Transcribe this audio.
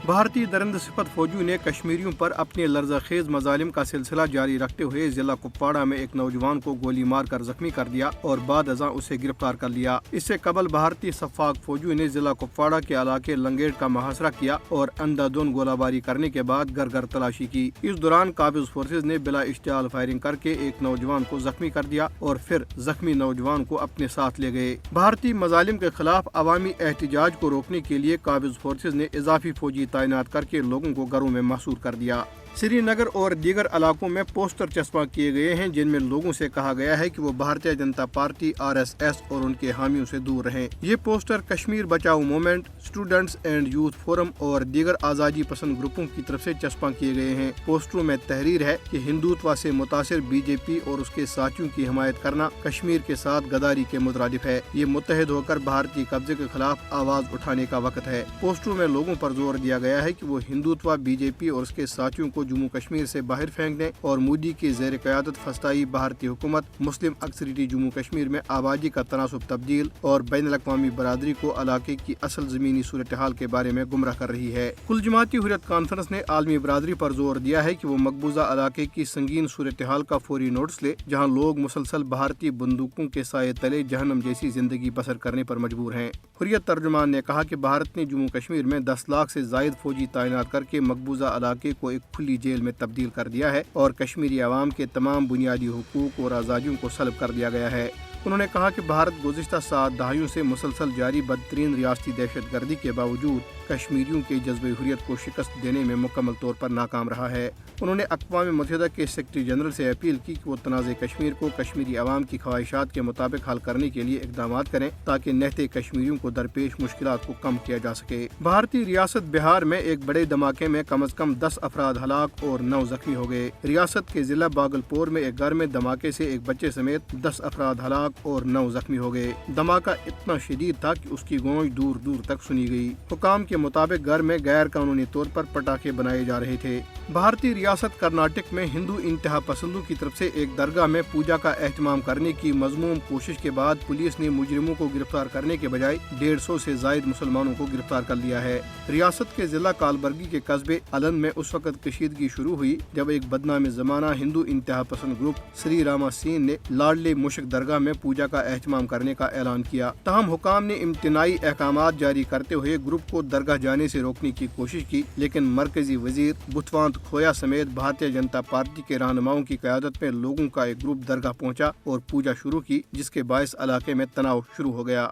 بھارتی درند صفت فوجیوں نے کشمیریوں پر اپنے لرزہ خیز مظالم کا سلسلہ جاری رکھتے ہوئے ضلع کپواڑہ میں ایک نوجوان کو گولی مار کر زخمی کر دیا اور بعد ازاں اسے گرفتار کر لیا۔ اس سے قبل بھارتی شفاق فوجیوں نے ضلع کپواڑہ کے علاقے لنگیٹ کا محاصرہ کیا اور اندھا دھند گولہ باری کرنے کے بعد گھر گھر تلاشی کی۔ اس دوران قابض فورسز نے بلا اشتعال فائرنگ کر کے ایک نوجوان کو زخمی کر دیا اور پھر زخمی نوجوان کو اپنے ساتھ لے گئے۔ بھارتی مظالم کے خلاف عوامی احتجاج کو روکنے کے لیے قابض فورسز نے اضافی فوجی تعینات کر کے لوگوں کو گھروں میں محصور کر دیا۔ سری نگر اور دیگر علاقوں میں پوسٹر چسپاں کیے گئے ہیں جن میں لوگوں سے کہا گیا ہے کہ وہ بھارتیہ جنتا پارٹی RSS اور ان کے حامیوں سے دور رہیں۔ یہ پوسٹر کشمیر بچاؤ movement, students and youth forum اور دیگر آزادی پسند گروپوں کی طرف سے چسپاں کیے گئے ہیں۔ پوسٹروں میں تحریر ہے کہ ہندوتوا سے متاثر BJP اور اس کے ساتھیوں کی حمایت کرنا کشمیر کے ساتھ غداری کے مترادف ہے۔ یہ متحد ہو کر بھارتی قبضے کے خلاف آواز اٹھانے کا وقت ہے۔ پوسٹروں میں لوگوں پر زور دیا گیا ہے کہ وہ ہندوتوا، BJP اور اس کے ساتھیوں کو جموں کشمیر سے باہر پھینک دیں اور مودی کی زیر قیادت پھسطائی بھارتی حکومت مسلم اکثریتی جموں کشمیر میں آبادی کا تناسب تبدیل اور بین الاقوامی برادری کو علاقے کی اصل زمینی صورتحال کے بارے میں گمراہ کر رہی ہے۔ کل جماعتی حریت کانفرنس نے عالمی برادری پر زور دیا ہے کہ وہ مقبوضہ علاقے کی سنگین صورتحال کا فوری نوٹس لے جہاں لوگ مسلسل بھارتی بندوقوں کے سائے تلے جہنم جیسی زندگی بسر کرنے پر مجبور ہیں۔ حریت ترجمان نے کہا کہ بھارت نے جموں کشمیر میں 10 لاکھ سے زائد فوجی تعینات کر کے مقبوضہ علاقے کو ایک کھلی جیل میں تبدیل کر دیا ہے اور کشمیری عوام کے تمام بنیادی حقوق اور آزادیوں کو سلب کر دیا گیا ہے۔ انہوں نے کہا کہ بھارت گزشتہ 7 دہائیوں سے مسلسل جاری بدترین ریاستی دہشت گردی کے باوجود کشمیریوں کے جذبہ حریت کو شکست دینے میں مکمل طور پر ناکام رہا ہے۔ انہوں نے اقوام متحدہ کے سیکرٹری جنرل سے اپیل کی کہ وہ تنازع کشمیر کو کشمیری عوام کی خواہشات کے مطابق حل کرنے کے لیے اقدامات کریں تاکہ نہتے کشمیریوں کو درپیش مشکلات کو کم کیا جا سکے۔ بھارتی ریاست بہار میں ایک بڑے دھماکے میں کم از کم 10 افراد ہلاک اور 9 زخمی ہو گئے۔ ریاست کے ضلع باگلپور میں ایک گھر میں دھماکے سے ایک بچے سمیت 10 افراد ہلاک اور 9 زخمی ہو گئے۔ دھماکہ اتنا شدید تھا کہ اس کی گونج دور دور تک سنی گئی۔ حکام کے مطابق گھر میں غیر قانونی طور پر پٹاخے بنائے جا رہے تھے۔ بھارتی ریاست کرناٹک میں ہندو انتہا پسندوں کی طرف سے ایک درگاہ میں پوجا کا اہتمام کرنے کی مذموم کوشش کے بعد پولیس نے مجرموں کو گرفتار کرنے کے بجائے 150 سے زائد مسلمانوں کو گرفتار کر لیا ہے۔ ریاست کے ضلع کالبرگی کے قصبے الند میں اس وقت کشیدگی شروع ہوئی جب ایک بدنام زمانہ ہندو انتہا پسند گروپ سری راما سین نے لاڈلے مشک درگاہ میں پوجا کا اہتمام کرنے کا اعلان کیا۔ تاہم حکام نے امتناعی احکامات جاری کرتے ہوئے گروپ کو درگاہ جانے سے روکنے کی کوشش کی، لیکن مرکزی وزیر بتوانت کھویا سمیت بھارتیہ جنتا پارٹی کے رہنماؤں کی قیادت میں لوگوں کا ایک گروپ درگاہ پہنچا اور پوجا شروع کی، جس کے باعث علاقے میں تناؤ شروع ہو گیا۔